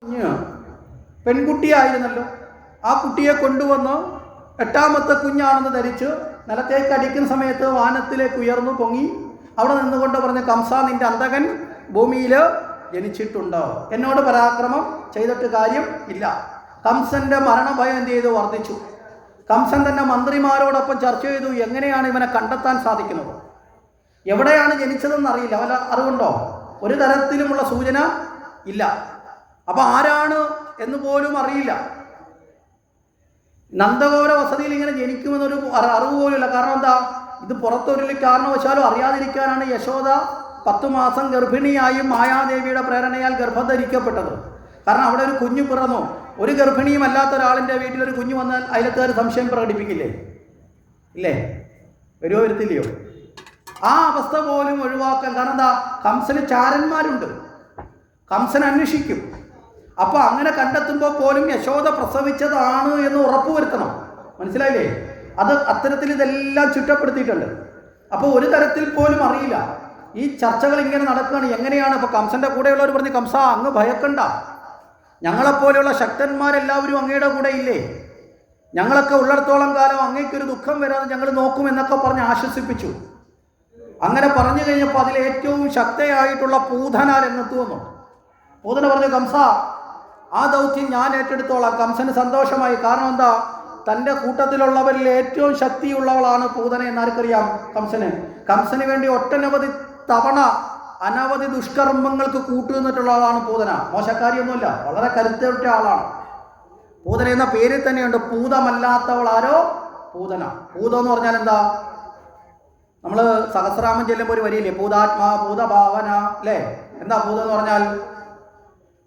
കുഞ്ഞ് പെൺകുട്ടിയായിരുന്നല്ലോ. ആ കുട്ടിയെ കൊണ്ടുവന്ന് എട്ടാമത്തെ കുഞ്ഞാണെന്ന് ധരിച്ച് നിലത്തേക്ക് അടിക്കുന്ന സമയത്ത് വാനത്തിലേക്ക് ഉയർന്നു പൊങ്ങി അവിടെ നിന്നുകൊണ്ട് പറഞ്ഞ കംസ, നിന്റെ അന്തകൻ ഭൂമിയിൽ ജനിച്ചിട്ടുണ്ട്, എന്നോട് പരാക്രമം ചെയ്തിട്ട് കാര്യം ഇല്ല. കംസന്റെ മരണഭയം എന്ത് ചെയ്തു? വർദ്ധിച്ചു. കംസൻ തന്നെ മന്ത്രിമാരോടൊപ്പം ചർച്ച ചെയ്തു, എങ്ങനെയാണ് ഇവനെ കണ്ടെത്താൻ സാധിക്കുന്നത്, എവിടെയാണ് ജനിച്ചതെന്ന് അറിയില്ല. വല്ല അറിവുണ്ടോ? ഒരു തരത്തിലുമുള്ള സൂചന ഇല്ല. അപ്പം ആരാണ് എന്ന് പോലും അറിയില്ല. നന്ദഗോപുര വസതിയിൽ ഇങ്ങനെ ജനിക്കുമെന്നൊരു അറിവ് പോലുമില്ല. കാരണം എന്താ? ഇത് പുറത്തൊരു കാരണവശാലും അറിയാതിരിക്കാനാണ് യശോദ 10 മാസം ഗർഭിണിയായും മായാദേവിയുടെ പ്രേരണയാൽ ഗർഭം ധരിക്കപ്പെട്ടത്. കാരണം അവിടെ ഒരു കുഞ്ഞു പിറന്നു. ഒരു ഗർഭിണിയും അല്ലാത്ത ഒരാളിൻ്റെ വീട്ടിലൊരു കുഞ്ഞു വന്നാൽ അയലത്തുകാർ സംശയം പ്രകടിപ്പിക്കില്ലേ? ഇല്ലേ? വരുമോ വരുത്തില്ലയോ? ആ അവസ്ഥ പോലും ഒഴിവാക്കാൻ. കാരണം എന്താ? കംസന് ചാരന്മാരുണ്ട്, കംസൻ അന്വേഷിക്കും. അപ്പോൾ അങ്ങനെ കണ്ടെത്തുമ്പോൾ പോലും യശോദ പ്രസവിച്ചതാണ് എന്ന് ഉറപ്പുവരുത്തണം. മനസ്സിലായില്ലേ? അത് അത്തരത്തിൽ ഇതെല്ലാം ചുറ്റപ്പെടുത്തിയിട്ടുണ്ട്. അപ്പോൾ ഒരു തരത്തിൽ പോലും അറിയില്ല. ഈ ചർച്ചകൾ ഇങ്ങനെ നടക്കുകയാണ്. എങ്ങനെയാണ്? അപ്പോൾ കംസൻ്റെ കൂടെയുള്ളവർ പറഞ്ഞ്, കംസ അങ്ങ് ഭയക്കണ്ട, ഞങ്ങളെപ്പോലെയുള്ള ശക്തന്മാരെല്ലാവരും അങ്ങയുടെ കൂടെ ഇല്ലേ, ഞങ്ങളൊക്കെ ഉള്ളിടത്തോളം കാലം അങ്ങേക്കൊരു ദുഃഖം വരാതെ ഞങ്ങൾ നോക്കുമെന്നൊക്കെ പറഞ്ഞ് ആശ്വസിപ്പിച്ചു. അങ്ങനെ പറഞ്ഞു കഴിഞ്ഞപ്പോൾ അതിൽ ഏറ്റവും ശക്തയായിട്ടുള്ള പൂതന രംഗത്ത് വന്നു. പൂതന പറഞ്ഞു, കംസ ആ ദൗത്യം ഞാൻ ഏറ്റെടുത്തോളാം. കംസന് സന്തോഷമായി. കാരണം എന്താ? തൻ്റെ കൂട്ടത്തിലുള്ളവരിൽ ഏറ്റവും ശക്തിയുള്ളവളാണ് പൂതന എന്നാർക്കറിയാം? കംസന്. കംസന് വേണ്ടി ഒട്ടനവധി തവണ അനവധി ദുഷ്കർമ്മങ്ങൾക്ക് കൂട്ടുനിന്നിട്ടുള്ള ആളാണ് പൂതന. മോശക്കാരിയൊന്നുമില്ല, വളരെ കരുത്തുറ്റ ആളാണ്. പൂതന എന്ന പേരിൽ തന്നെയുണ്ട്. പൂതമല്ലാത്തവളാരോ പൂതന. പൂതം എന്ന് പറഞ്ഞാൽ എന്താ? നമ്മൾ സഹസ്രാമം ചെല്ലുമ്പോൾ ഒരു വരിയില്ലേ, പൂതാത്മാ ഭൂതഭാവന, അല്ലേ? എന്താ പൂതം എന്ന് പറഞ്ഞാൽ?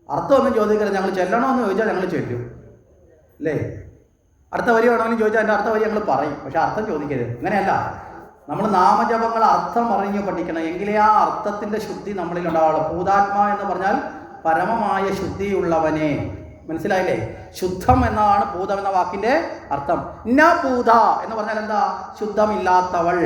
അർത്ഥമൊന്നും ചോദിക്കരുത്, ഞങ്ങൾ ചെല്ലണമെന്ന് ചോദിച്ചാൽ ഞങ്ങൾ ചെല്ലും, അല്ലേ? അടുത്ത വരി വേണമെങ്കിലും ചോദിച്ചാൽ എൻ്റെ അടുത്ത വരി ഞങ്ങൾ പറയും, പക്ഷെ അർത്ഥം ചോദിക്കരുത്. അങ്ങനെയല്ല, നമ്മൾ നാമജപങ്ങൾ അർത്ഥം അറിഞ്ഞ് പഠിക്കണം, എങ്കിലേ ആ അർത്ഥത്തിൻ്റെ ശുദ്ധി നമ്മളിൽ ഉണ്ടാവുള്ളൂ. പൂതാത്മാ എന്ന് പറഞ്ഞാൽ പരമമായ ശുദ്ധിയുള്ളവനെ. മനസ്സിലായില്ലേ? ശുദ്ധം എന്നാണ് പൂതം എന്ന വാക്കിൻ്റെ അർത്ഥം. ന പൂത എന്ന് പറഞ്ഞാൽ എന്താ? ശുദ്ധമില്ലാത്തവൾ.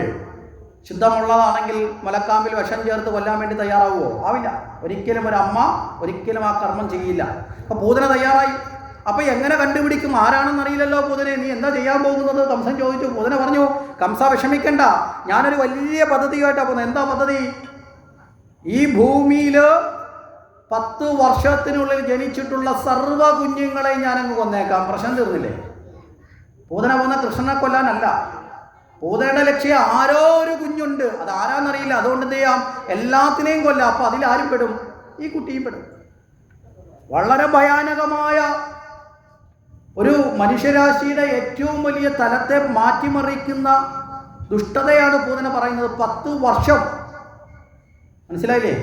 ശുദ്ധമുള്ളതാണെങ്കിൽ മുലക്കാമ്പിൽ വിഷം ചേർത്ത് കൊല്ലാൻ വേണ്ടി തയ്യാറാവുമോ? ആവില്ല. ഒരിക്കലും ഒരു അമ്മ ഒരിക്കലും ആ കർമ്മം ചെയ്യില്ല. അപ്പോൾ പൂതന തയ്യാറായി. അപ്പോൾ എങ്ങനെ കണ്ടുപിടിക്കും? ആരാണെന്നറിയില്ലല്ലോ പൂതനെ, നീ എന്താ ചെയ്യാൻ പോകുന്നത്? കംസൻ ചോദിച്ചു. പൂതന പറഞ്ഞു, കംസ വിഷമിക്കണ്ട, ഞാനൊരു വലിയ പദ്ധതിയായിട്ടാണ് പോകുന്നത്. എന്താ പദ്ധതി? ഈ ഭൂമിയിൽ 10 വർഷത്തിനുള്ളിൽ ജനിച്ചിട്ടുള്ള സർവ്വ കുഞ്ഞുങ്ങളെ ഞാനങ്ങ് കൊന്നേക്കാം. പ്രശ്നം തീർന്നില്ലേ? പൂതന പോകുന്ന കൃഷ്ണനെ കൊല്ലാനല്ല. പൂതനയുടെ ലക്ഷ്യം ആരോ ഒരു കുഞ്ഞുണ്ട്, അത് ആരാന്നറിയില്ല, അതുകൊണ്ട് എന്ത് ചെയ്യാം? എല്ലാത്തിനെയും കൊല്ലാം. അപ്പോൾ അതിലാരും പെടും? ഈ കുട്ടിയും പെടും. വളരെ ഭയാനകമായ ഒരു മനുഷ്യരാശിയുടെ ഏറ്റവും വലിയ തലത്തെ മാറ്റിമറിക്കുന്ന ദുഷ്ടതയാണ് പൂതന പറയുന്നത്. 10 വർഷം. മനസ്സിലായില്ലേ?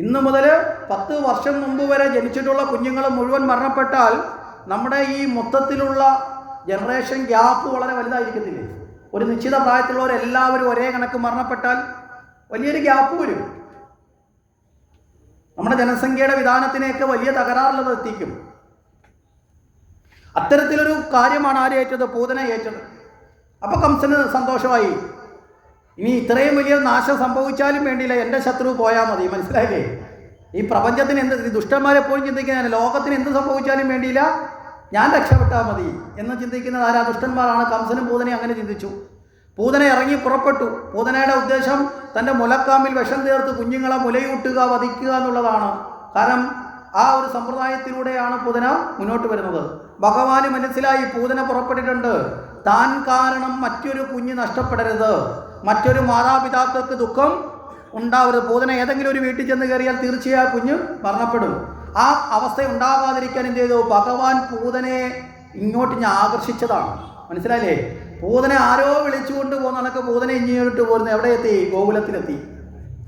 ഇന്നു മുതൽ 10 വർഷം മുമ്പ് വരെ ജനിച്ചിട്ടുള്ള കുഞ്ഞുങ്ങൾ മുഴുവൻ മരണപ്പെട്ടാൽ നമ്മുടെ ഈ മൊത്തത്തിലുള്ള ജനറേഷൻ ഗ്യാപ്പ് വളരെ വലുതായിരിക്കത്തില്ലേ? ഒരു നിശ്ചിത പ്രായത്തിലുള്ളവരെല്ലാവരും ഒരേ കണക്ക് മരണപ്പെട്ടാൽ വലിയൊരു ഗ്യാപ്പ് വരും. നമ്മുടെ ജനസംഖ്യയുടെ വിധാനത്തിനെയൊക്കെ വലിയ തകരാറുള്ളത് എത്തിക്കും. അത്തരത്തിലൊരു കാര്യമാണ് ആര് ഏറ്റത്? പൂതന ഏറ്റത്. അപ്പോൾ കംസന് സന്തോഷമായി. ഇനി ഇത്രയും വലിയ നാശം സംഭവിച്ചാലും വേണ്ടിയില്ല, എൻ്റെ ശത്രു പോയാൽ മതി. മനസ്സിലായില്ലേ? ഈ പ്രപഞ്ചത്തിന് എന്ത്, ദുഷ്ടന്മാരെപ്പോഴും ചിന്തിക്കുന്നതാണ്, ലോകത്തിന് എന്ത് സംഭവിച്ചാലും വേണ്ടിയില്ല, ഞാൻ രക്ഷപ്പെട്ടാൽ മതി എന്ന് ചിന്തിക്കുന്നത് ആരാ? ദുഷ്ടന്മാരാണ്. കംസനും പൂതനയും അങ്ങനെ ചിന്തിച്ചു. പൂതന ഇറങ്ങി പുറപ്പെട്ടു. പൂതനയുടെ ഉദ്ദേശം തൻ്റെ മുലക്കാമ്പിൽ വിഷം ചേർത്ത് കുഞ്ഞുങ്ങളെ മുലയൂട്ടുക, വധിക്കുക എന്നുള്ളതാണ്. കാരണം ആ ഒരു സമ്പ്രദായത്തിലൂടെയാണ് പൂതന മുന്നോട്ട് വരുന്നത്. ഭഗവാന് മനസ്സിലായി, പൂതന പുറപ്പെട്ടിട്ടുണ്ട്, താൻ കാരണം മറ്റൊരു കുഞ്ഞ് നഷ്ടപ്പെടരുത്, മറ്റൊരു മാതാപിതാക്കൾക്ക് ദുഃഖം ഉണ്ടാവരുത്. പൂതന ഏതെങ്കിലും ഒരു വീട്ടിൽ ചെന്ന് കയറിയാൽ തീർച്ചയായും കുഞ്ഞ് മരണപ്പെടും. ആ അവസ്ഥ ഉണ്ടാകാതിരിക്കാൻ എന്ത് ചെയ്തു? ഭഗവാൻ പൂതനയെ ഇങ്ങോട്ട് ആകർഷിച്ചതാണ്. മനസ്സിലായില്ലേ? പൂതന ആരോ വിളിച്ചുകൊണ്ട് പോകുന്ന കണക്ക് പൂതന ഇങ്ങോട്ട് പോകുന്നത് എവിടെ എത്തി? ഗോകുലത്തിലെത്തി,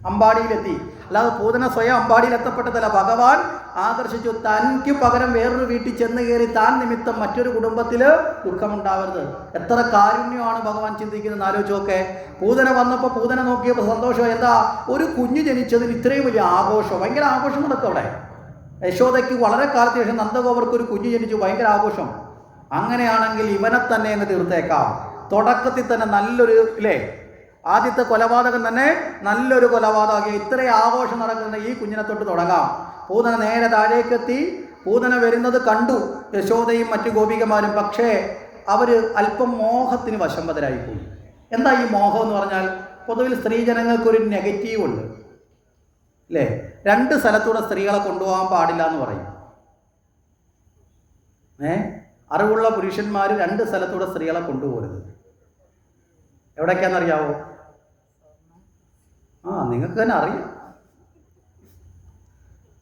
അമ്പാടിയിലെത്തി. അല്ലാതെ പൂതന സ്വയം അമ്പാടിയിൽ എത്തപ്പെട്ടതല്ല, ഭഗവാൻ ആകർഷിച്ചു. തനിക്ക് പകരം വേറൊരു വീട്ടിൽ ചെന്ന് കയറി താൻ നിമിത്തം മറ്റൊരു കുടുംബത്തിൽ ദുഃഖമുണ്ടാവരുത്. എത്ര കാരുണ്യമാണ് ഭഗവാൻ ചിന്തിക്കുന്നത് ആലോചിച്ചൊക്കെ. പൂതന വന്നപ്പോൾ പൂതന നോക്കിയപ്പോൾ സന്തോഷം. എന്താ? ഒരു കുഞ്ഞ് ജനിച്ചതിന് ഇത്രയും വലിയ ആഘോഷം, ഭയങ്കര ആഘോഷം നടക്കും അവിടെ. യശോദയ്ക്ക് വളരെ കാലത്തിന് ശേഷം നന്ദഗോപർക്ക് ഒരു കുഞ്ഞ് ജനിച്ചു, ഭയങ്കര ആഘോഷം. അങ്ങനെയാണെങ്കിൽ ഇവനെ തന്നെ അങ്ങ് തീർത്തേക്കാം. തുടക്കത്തിൽ തന്നെ നല്ലൊരു, ഇല്ലേ, ആദ്യത്തെ കൊലപാതകം തന്നെ നല്ലൊരു കൊലപാതകം. ഇത്രയും ആഘോഷം നടക്കുന്ന ഈ കുഞ്ഞിനെ തൊട്ട് തുടങ്ങാം. പൂതന നേരെ താഴേക്കെത്തി. പൂതന വരുന്നത് കണ്ടു യശോദയും മറ്റു ഗോപികമാരും. പക്ഷേ അവർ അല്പം മോഹത്തിന് വശംവദരായിപ്പോയി. എന്താ ഈ മോഹം എന്ന് പറഞ്ഞാൽ? പൊതുവിൽ സ്ത്രീജനങ്ങൾക്കൊരു നെഗറ്റീവ് ഉണ്ട് അല്ലേ? 2 സ്ഥലത്തൂടെ സ്ത്രീകളെ കൊണ്ടുപോകാൻ പാടില്ല എന്ന് പറയും. അറിവുള്ള പുരുഷന്മാർ 2 സ്ഥലത്തൂടെ സ്ത്രീകളെ കൊണ്ടുപോകരുത്. എവിടേക്കാണെന്നറിയാവോ? നിങ്ങൾക്ക് തന്നെ അറിയാം,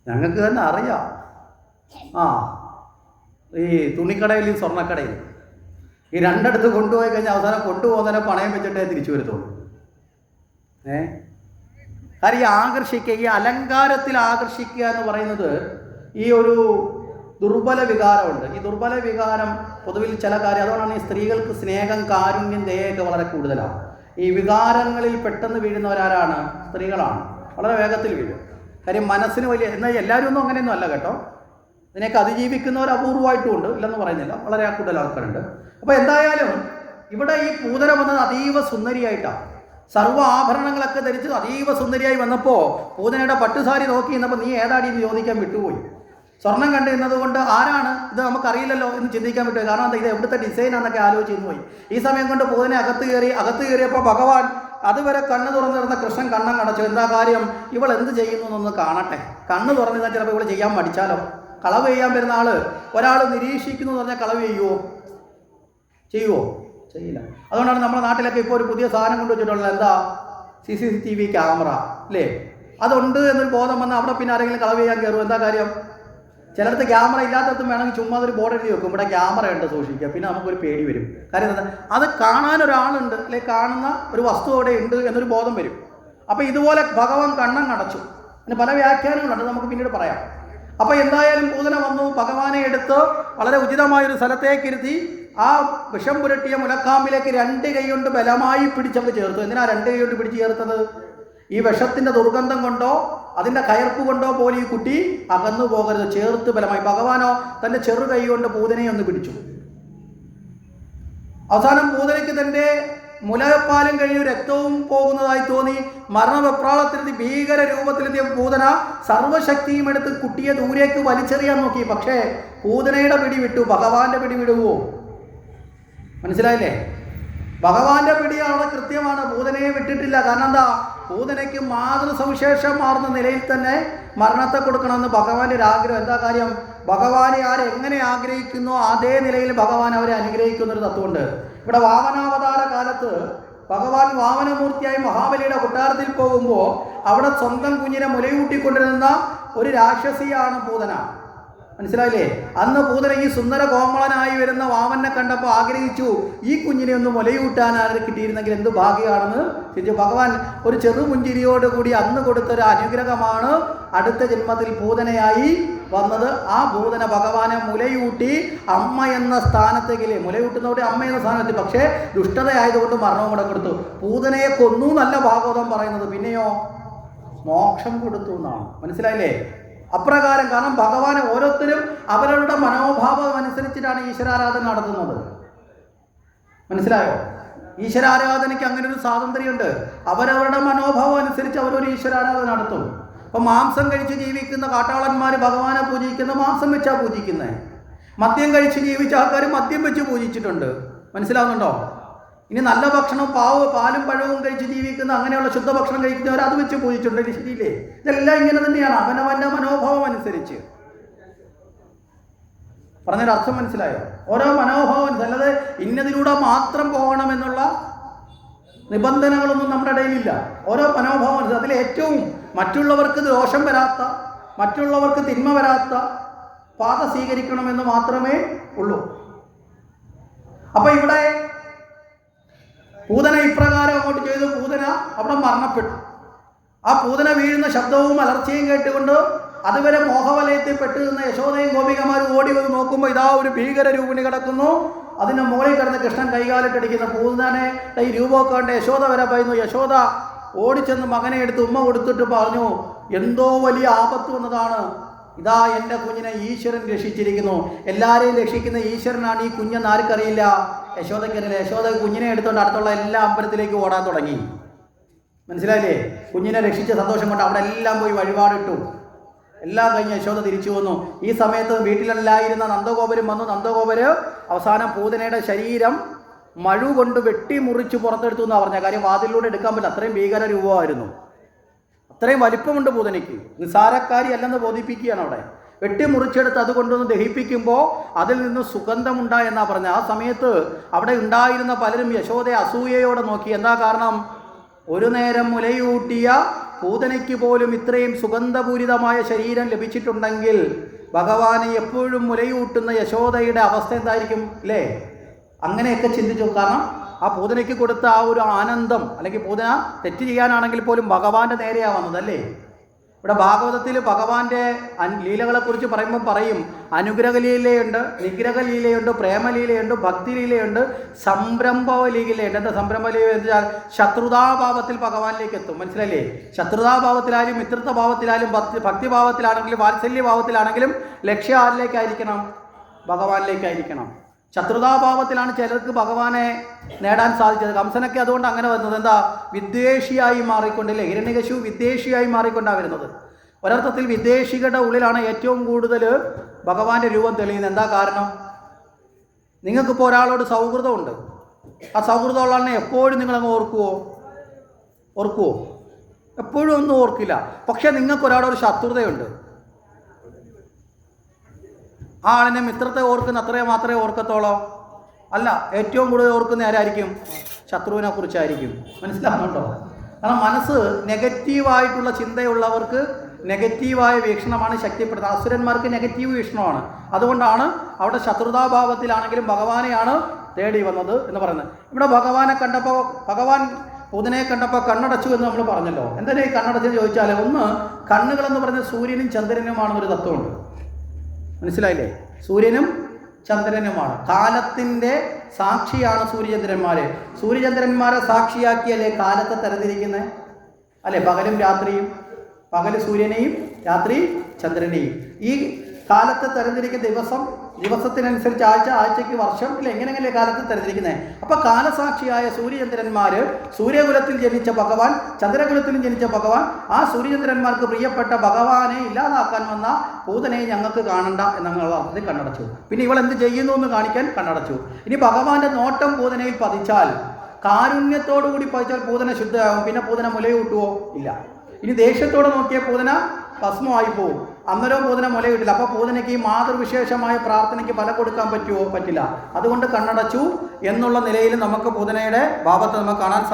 ഞങ്ങൾക്ക് തന്നെ അറിയാം. ഈ തുണിക്കടയിലും സ്വർണ്ണക്കടയിലും ഈ 2 കൊണ്ടുപോയി കഴിഞ്ഞാൽ അവസാനം കൊണ്ടുപോകുന്നതിനെ പണയം വെച്ചിട്ടേ തിരിച്ചു വരത്തുള്ളൂ. കാര്യം ഈ ആകർഷിക്കുക, ഈ അലങ്കാരത്തിൽ ആകർഷിക്കുക എന്ന് പറയുന്നത് ഈ ഒരു ദുർബല വികാരമുണ്ട്. ഈ ദുർബല വികാരം പൊതുവിൽ ചില കാര്യം, അതുകൊണ്ടാണ് ഈ സ്ത്രീകൾക്ക് സ്നേഹം, കാരുണ്യം, ദയൊക്കെ വളരെ കൂടുതലാണ്. ഈ വികാരങ്ങളിൽ പെട്ടെന്ന് വീഴുന്നവരാരാണ്? സ്ത്രീകളാണ്. വളരെ വേഗത്തിൽ വീഴും. കാര്യം മനസ്സിന് വലിയ, എന്നാൽ എല്ലാവരും ഒന്നും അങ്ങനെയൊന്നും അല്ല കേട്ടോ. ഇതിനെയൊക്കെ അതിജീവിക്കുന്നവർ അപൂർവമായിട്ടും ഉണ്ട്, ഇല്ലെന്ന് പറയുന്നില്ല, വളരെ കൂടുതൽ ആൾക്കാരുണ്ട്. അപ്പോൾ എന്തായാലും ഇവിടെ ഈ പൂതന വന്നത് അതീവ സുന്ദരിയായിട്ടാണ്. സർവ്വ ആഭരണങ്ങളൊക്കെ ധരിച്ച് അതീവ സുന്ദരിയായി വന്നപ്പോൾ പൂതനയുടെ പട്ടുസാരി നോക്കി നിന്നപ്പോൾ നീ ഏതാടി എന്ന് ചോദിക്കാൻ വിട്ടുപോയി. സ്വർണം കണ്ടിരുന്നത് കൊണ്ട് ആരാണ് ഇത് നമുക്കറിയില്ലല്ലോ എന്ന് ചിന്തിക്കാൻ വിട്ടുപോയി. കാരണം എന്താ, ഇത് എവിടുത്തെ ഡിസൈനാണെന്നൊക്കെ ആലോചിച്ച് പോയി. ഈ സമയം കൊണ്ട് പൂതന അകത്ത് കയറിയപ്പോൾ ഭഗവാൻ അതുവരെ കണ്ണ് തുറന്നിരുന്ന കൃഷ്ണൻ കണ്ണം കടച്ചു. എന്താ കാര്യം? ഇവൾ എന്ത് ചെയ്യുന്നു എന്നൊന്ന് കാണട്ടെ. കണ്ണ് തുറന്നിരുന്നാൽ ചിലപ്പോൾ ഇവൾ ചെയ്യാൻ മടിച്ചാലോ. കളവ് ചെയ്യാൻ വരുന്ന ഒരാൾ നിരീക്ഷിക്കുന്നു എന്ന് പറഞ്ഞാൽ കളവ് ചെയ്യുമോ? ചെയ്യില്ല. അതുകൊണ്ടാണ് നമ്മുടെ നാട്ടിലൊക്കെ ഇപ്പോൾ ഒരു പുതിയ സാധനം കൊണ്ടുവച്ചിട്ടുള്ളത്. എന്താ? CCTV ക്യാമറ അല്ലേ? അതുണ്ട് എന്നൊരു ബോധം വന്നാൽ അവിടെ പിന്നെ ആരെങ്കിലും കളവ് ചെയ്യാൻ കയറും. എന്താ കാര്യം? ചിലടത്ത് ക്യാമറ ഇല്ലാത്തടത്തും വേണമെങ്കിൽ ചുമ്മാ ഒരു ബോർഡ് എഴുതി വെക്കും, ഇവിടെ ക്യാമറ ഉണ്ട് സൂക്ഷിക്കുക. പിന്നെ നമുക്കൊരു പേടി വരും. കാര്യം എന്താ? അത് കാണാൻ ഒരാളുണ്ട് അല്ലെ, കാണുന്ന ഒരു വസ്തു അവിടെ ഉണ്ട് എന്നൊരു ബോധം വരും. അപ്പോൾ ഇതുപോലെ ഭഗവാൻ കണ്ണം അടച്ചു. അതിന് പല വ്യാഖ്യാനങ്ങളുണ്ട്, നമുക്ക് പിന്നീട് പറയാം. അപ്പോൾ എന്തായാലും പൂതന വന്നു, ഭഗവാനെ എടുത്ത് വളരെ ഉചിതമായൊരു സ്ഥലത്തേക്കിരുത്തി ആ വിഷം പുരട്ടിയ മുലക്കാമ്പിലേക്ക് 2 കൈ കൊണ്ട് ബലമായി പിടിച്ചങ്ങ് ചേർത്തു. എന്തിനാ 2 കൈ കൊണ്ട് പിടിച്ച് ചേർത്തത്? ഈ വിഷത്തിൻ്റെ ദുർഗന്ധം കൊണ്ടോ അതിൻ്റെ കയർപ്പ് കൊണ്ടോ പോലും ഈ കുട്ടി അകന്നു പോകരുത്. ചേർത്ത് ബലമായി. ഭഗവാനോ തൻ്റെ ചെറു കൈ കൊണ്ട് പൂതനയെ ഒന്ന് പിടിച്ചു. അവസാനം പൂതനയ്ക്ക് തൻ്റെ മുലപ്പാലും കഴിഞ്ഞ് രക്തവും പോകുന്നതായി തോന്നി. മരണവെപ്രാളത്തിലെത്തി ഭീകര രൂപത്തിലെത്തിയ പൂതന സർവശക്തിയും എടുത്ത് കുട്ടിയെ ദൂരേക്ക് വലിച്ചെറിയാൻ നോക്കി. പക്ഷേ പൂതനയുടെ പിടി വിട്ടു. ഭഗവാന്റെ പിടി വിടുവോ? മനസ്സിലായില്ലേ? ഭഗവാന്റെ പിടി അവിടെ കൃത്യമാണ്. പൂതനയെ വിട്ടിട്ടില്ല. കാരണം എന്താ? പൂതനയ്ക്ക് മാതൃസവിശേഷം മാറുന്ന നിലയിൽ തന്നെ മരണത്തെ കൊടുക്കണമെന്ന് ഭഗവാന്റെ ഒരു ആഗ്രഹം. എന്താ കാര്യം? ഭഗവാനെ ആരെങ്ങനെ ആഗ്രഹിക്കുന്നോ അതേ നിലയിൽ ഭഗവാൻ അവരെ അനുഗ്രഹിക്കുന്നൊരു തത്വമുണ്ട്. ഇവിടെ വാമനാവതാര കാലത്ത് ഭഗവാൻ വാമനമൂർത്തിയായി മഹാബലിയുടെ കൊട്ടാരത്തിൽ പോകുമ്പോൾ അവിടെ സ്വന്തം കുഞ്ഞിനെ മുലയൂട്ടിക്കൊണ്ടിരുന്ന ഒരു രാക്ഷസിയാണ് പൂതന. മനസ്സിലായില്ലേ? അന്ന് പൂതന ഈ സുന്ദര കോമളനായി വരുന്ന വാമനെ കണ്ടപ്പോൾ ആഗ്രഹിച്ചു, ഈ കുഞ്ഞിനെ ഒന്ന് മുലയൂട്ടാൻ ആരും കിട്ടിയിരുന്നെങ്കിൽ എന്ത് ഭാഗ്യമാണെന്ന് ചിന്തിച്ചു. ഭഗവാൻ ഒരു ചെറുപുഞ്ചിരിയോടുകൂടി അന്ന് കൊടുത്തൊരു അനുഗ്രഹമാണ് അടുത്ത ജന്മത്തിൽ പൂതനയായി വന്നത്. ആ പൂതന ഭഗവാനെ മുലയൂട്ടി അമ്മ എന്ന സ്ഥാനത്തേക്കില്ലേ, മുലയൂട്ടുന്നതോടെ അമ്മ എന്ന സ്ഥാനത്ത്. പക്ഷേ ദുഷ്ടതയായതുകൊണ്ട് മരണവും കൂടെ കൊടുത്തു. പൂതനയെ കൊന്നു നല്ല ഭാഗവതം പറയുന്നത്. പിന്നെയോ മോക്ഷം കൊടുത്തു എന്നാണ്. മനസ്സിലായില്ലേ? അപ്രകാരം. കാരണം ഭഗവാനെ ഓരോരുത്തരും അവരവരുടെ മനോഭാവം അനുസരിച്ചിട്ടാണ് ഈശ്വരാരാധന നടത്തുന്നത്. മനസ്സിലായോ? ഈശ്വരാരാധനയ്ക്ക് അങ്ങനെ ഒരു സ്വാതന്ത്ര്യമുണ്ട്. അവരവരുടെ മനോഭാവം അനുസരിച്ച് അവരൊരു ഈശ്വരാരാധന നടത്തും. അപ്പം മാംസം കഴിച്ച് ജീവിക്കുന്ന കാട്ടാളന്മാർ ഭഗവാനെ പൂജിക്കുന്ന മാംസം വെച്ചാണ് പൂജിക്കുന്നത്. മദ്യം കഴിച്ച് ജീവിച്ച ആൾക്കാർ മദ്യം വെച്ച് പൂജിച്ചിട്ടുണ്ട്. മനസ്സിലാവുന്നുണ്ടോ? ഇനി നല്ല ഭക്ഷണം പാലും പഴവും കഴിച്ച് ജീവിക്കുന്ന അങ്ങനെയുള്ള ശുദ്ധഭക്ഷണം കഴിക്കുന്നവർ അത് വെച്ച് പൂജിച്ചിട്ടുണ്ട്. ശരിയില്ലേ? ഇതെല്ലാം ഇങ്ങനെ തന്നെയാണ്, അവനവൻ്റെ മനോഭാവം അനുസരിച്ച്. പറഞ്ഞൊരർത്ഥം മനസ്സിലായോ? ഓരോ മനോഭാവം, അല്ലാതെ ഇന്നതിലൂടെ മാത്രം പോകണമെന്നുള്ള നിബന്ധനകളൊന്നും നമ്മുടെ ഇടയിലില്ല. ഓരോ മനോഭാവം, അതിൽ ഏറ്റവും മറ്റുള്ളവർക്ക് ദോഷം വരാത്ത, മറ്റുള്ളവർക്ക് തിന്മ വരാത്ത പാത സ്വീകരിക്കണമെന്ന് മാത്രമേ ഉള്ളൂ. അപ്പോൾ ഇവിടെ പൂതന ഇപ്രകാരം അങ്ങോട്ട് ചെയ്തു. പൂതന അവിടെ മരണപ്പെട്ടു. ആ പൂതന വീഴുന്ന ശബ്ദവും അലർച്ചയും കേട്ടുകൊണ്ട് അതുവരെ മോഹവലയത്തിൽ പെട്ടു നിന്ന യശോദയും ഗോപികമാരും ഓടി വന്ന് നോക്കുമ്പോൾ ഇതാ ഒരു ഭീകര രൂപിണി കിടക്കുന്നു. അതിൻ്റെ മുകളിൽ കിടന്ന് കൃഷ്ണൻ കൈകാലിട്ടടിക്കുന്ന പൂതനെ ഈ രൂപമൊക്കെ കണ്ട് യശോദ വരെ പറയുന്നു. യശോദ ഓടിച്ചെന്ന് മകനെ എടുത്ത് ഉമ്മ കൊടുത്തിട്ട് പറഞ്ഞു, എന്തോ വലിയ ആപത്ത് വന്നതാണ്. ഇതാ എൻ്റെ കുഞ്ഞിനെ ഈശ്വരൻ രക്ഷിച്ചിരിക്കുന്നു. എല്ലാവരെയും രക്ഷിക്കുന്ന ഈശ്വരനാണ് ഈ കുഞ്ഞെന്ന് ആർക്കറിയില്ല? യശോദയ്ക്കറിയില്ല. യശോദ കുഞ്ഞിനെ എടുത്തുകൊണ്ട് അടുത്തുള്ള എല്ലാ അമ്പലത്തിലേക്ക് ഓടാൻ തുടങ്ങി. മനസ്സിലായില്ലേ? കുഞ്ഞിനെ രക്ഷിച്ച സന്തോഷം കൊണ്ട് അവിടെ എല്ലാം പോയി വഴിപാടിട്ടു. എല്ലാം കഴിഞ്ഞ് യശോദ തിരിച്ചു വന്നു. ഈ സമയത്ത് വീട്ടിലല്ലായിരുന്ന നന്ദഗോപരും വന്നു. നന്ദഗോപര് അവസാനം പൂതനയുടെ ശരീരം മഴു കൊണ്ട് വെട്ടിമുറിച്ച് പുറത്തെടുത്തു എന്നാണ് പറഞ്ഞ കാര്യം. വാതിലൂടെ എടുക്കാൻ പറ്റില്ല, അത്രയും ഭീകര രൂപമായിരുന്നു. അത്രയും വലിപ്പമുണ്ട് പൂതനയ്ക്ക്, നിസാരക്കാരി അല്ലെന്ന് ബോധിപ്പിക്കുകയാണ് അവിടെ. വെട്ടിമുറിച്ചെടുത്ത് അതുകൊണ്ടൊന്ന് ദഹിപ്പിക്കുമ്പോൾ അതിൽ നിന്ന് സുഗന്ധമുണ്ടായി എന്നാ പറഞ്ഞത്. ആ സമയത്ത് അവിടെ ഉണ്ടായിരുന്ന പലരും യശോദയെ അസൂയയോടെ നോക്കി. എന്താ കാരണം? ഒരു നേരം മുലയൂട്ടിയ പൂതനയ്ക്ക് പോലും ഇത്രയും സുഗന്ധപൂരിതമായ ശരീരം ലഭിച്ചിട്ടുണ്ടെങ്കിൽ ഭഗവാനെ എപ്പോഴും മുലയൂട്ടുന്ന യശോദയുടെ അവസ്ഥ എന്തായിരിക്കും അല്ലേ? അങ്ങനെയൊക്കെ ചിന്തിച്ചു. കാരണം ആ പൂതനയ്ക്ക് കൊടുത്ത ആ ഒരു ആനന്ദം, അല്ലെങ്കിൽ പൂതന തെറ്റ് ചെയ്യാനാണെങ്കിൽ പോലും ഭഗവാന്റെ നേരെയാണ് വന്നതല്ലേ. ഇവിടെ ഭാഗവതത്തിൽ ഭഗവാന്റെ ലീലകളെക്കുറിച്ച് പറയുമ്പോൾ പറയും, അനുഗ്രഹലീലയുണ്ട്, നിഗ്രഹലീലയുണ്ട്, പ്രേമലീലയുണ്ട്, ഭക്തിലീലയുണ്ട്, സംരംഭലീലയുണ്ട്. എന്താ സംരംഭലീല എന്ന് വെച്ചാൽ ശത്രുതാഭാവത്തിൽ ഭഗവാനിലേക്ക് എത്തും. മനസ്സിലല്ലേ? ശത്രുതാഭാവത്തിലായാലും മിത്രത്വഭാവത്തിലായാലും ഭക്തിഭാവത്തിലാണെങ്കിലും വാത്സല്യഭാവത്തിലാണെങ്കിലും ലക്ഷ്യം ആരിലേക്കായിരിക്കണം? ഭഗവാനിലേക്കായിരിക്കണം. ശത്രുതാഭാവത്തിലാണ് ചിലർക്ക് ഭഗവാനെ നേടാൻ സാധിച്ചത്. കംസനൊക്കെ അതുകൊണ്ട് അങ്ങനെ വരുന്നത്. എന്താ? വിദ്വേഷിയായി മാറിക്കൊണ്ടല്ലേ. ഹിരണ്യകശിപു വിദ്വേഷിയായി മാറിക്കൊണ്ടാണ് വരുന്നത്. ഒരർത്ഥത്തിൽ വിദ്വേഷികളുടെ ഉള്ളിലാണ് ഏറ്റവും കൂടുതൽ ഭഗവാന്റെ രൂപം തെളിയുന്നത്. എന്താ കാരണം? നിങ്ങൾക്കിപ്പോൾ ഒരാളോട് സൗഹൃദമുണ്ട്. ആ സൗഹൃദമുള്ളതിനെ എപ്പോഴും നിങ്ങളങ്ങ് ഓർക്കുവോ? എപ്പോഴും ഒന്നും ഓർക്കില്ല. പക്ഷെ നിങ്ങൾക്ക് ഒരാളൊരു ശത്രുതയുണ്ട്. ആ ആളിനെ മിത്രത്തെ ഓർക്കുന്ന അത്രയും മാത്രമേ ഓർക്കത്തോളോ? അല്ല, ഏറ്റവും കൂടുതൽ ഓർക്കുന്ന ആരായിരിക്കും? ശത്രുവിനെ കുറിച്ചായിരിക്കും. മനസ്സിലാകുന്നുണ്ടോ? കാരണം മനസ്സ് നെഗറ്റീവായിട്ടുള്ള ചിന്തയുള്ളവർക്ക് നെഗറ്റീവായ വീക്ഷണമാണ് ശക്തിപ്പെടുത്തുന്നത്. അസുരന്മാർക്ക് നെഗറ്റീവ് വീക്ഷണമാണ്. അതുകൊണ്ടാണ് അവിടെ ശത്രുതാഭാവത്തിലാണെങ്കിലും ഭഗവാനെയാണ് തേടി വന്നത് എന്ന് പറയുന്നത്. ഇവിടെ ഭഗവാനെ കണ്ടപ്പോൾ, ഭഗവാൻ പൂതനയെ കണ്ടപ്പോൾ കണ്ണടച്ചു എന്ന് നമ്മൾ പറഞ്ഞല്ലോ. എന്തിനാ ഈ കണ്ണടച്ചെന്ന് ചോദിച്ചാൽ, ഒന്ന് കണ്ണുകളെന്ന് പറഞ്ഞാൽ സൂര്യനും ചന്ദ്രനുമാണെന്നൊരു തത്വമുണ്ട്. മനസ്സിലായില്ലേ? സൂര്യനും ചന്ദ്രനുമാണ്. കാലത്തിൻ്റെ സാക്ഷിയാണ് സൂര്യചന്ദ്രന്മാർ. സൂര്യചന്ദ്രന്മാരെ സാക്ഷിയാക്കിയല്ലേ കാലത്തെ തരംതിരിക്കുന്നത് അല്ലേ? പകലും രാത്രിയും, പകൽ സൂര്യനെയും രാത്രി ചന്ദ്രനെയും. ഈ കാലത്തെ തരംതിരിക്കുന്ന ദിവസത്തിനനുസരിച്ച് ആഴ്ച, ആഴ്ചയ്ക്ക് വർഷം, ഇല്ല എങ്ങനെയല്ലേ കാലത്തെ തരംതിരിക്കുന്നത്. അപ്പോൾ കാലസാക്ഷിയായ സൂര്യചന്ദ്രന്മാർ, സൂര്യകുലത്തിൽ ജനിച്ച ഭഗവാൻ, ചന്ദ്രകുലത്തിലും ജനിച്ച ഭഗവാൻ, ആ സൂര്യചന്ദ്രന്മാർക്ക് പ്രിയപ്പെട്ട ഭഗവാനെ ഇല്ലാതാക്കാൻ വന്ന പൂതനയെ ഞങ്ങൾക്ക് കാണണ്ട എന്നുള്ള അർത്ഥത്തിൽ കണ്ണടച്ചു. പിന്നെ ഇവൾ എന്ത് ചെയ്യുന്നു എന്ന് കാണിക്കാൻ കണ്ണടച്ചു. ഇനി ഭഗവാന്റെ നോട്ടം പൂതനയിൽ പതിച്ചാൽ, കാരുണ്യത്തോടു കൂടി പതിച്ചാൽ പൂതന ശുദ്ധമാകും. പിന്നെ പൂതന മുലയൂട്ടുവോ? ഇല്ല. ഇനി ദേഷ്യത്തോടെ നോക്കിയ പൂതന ഭസ്മമായി പോവും. അന്നേരവും പൂതന മുലയിട്ടില്ല. അപ്പോൾ പൂതനയ്ക്ക് ഈ മാതൃവിശേഷമായ പ്രാർത്ഥനയ്ക്ക് ഫലം കൊടുക്കാൻ പറ്റുമോ? പറ്റില്ല. അതുകൊണ്ട് കണ്ണടച്ചു എന്നുള്ള നിലയിൽ നമുക്ക് പൂതനയുടെ ഭാവത്തെ നമുക്ക് കാണാൻ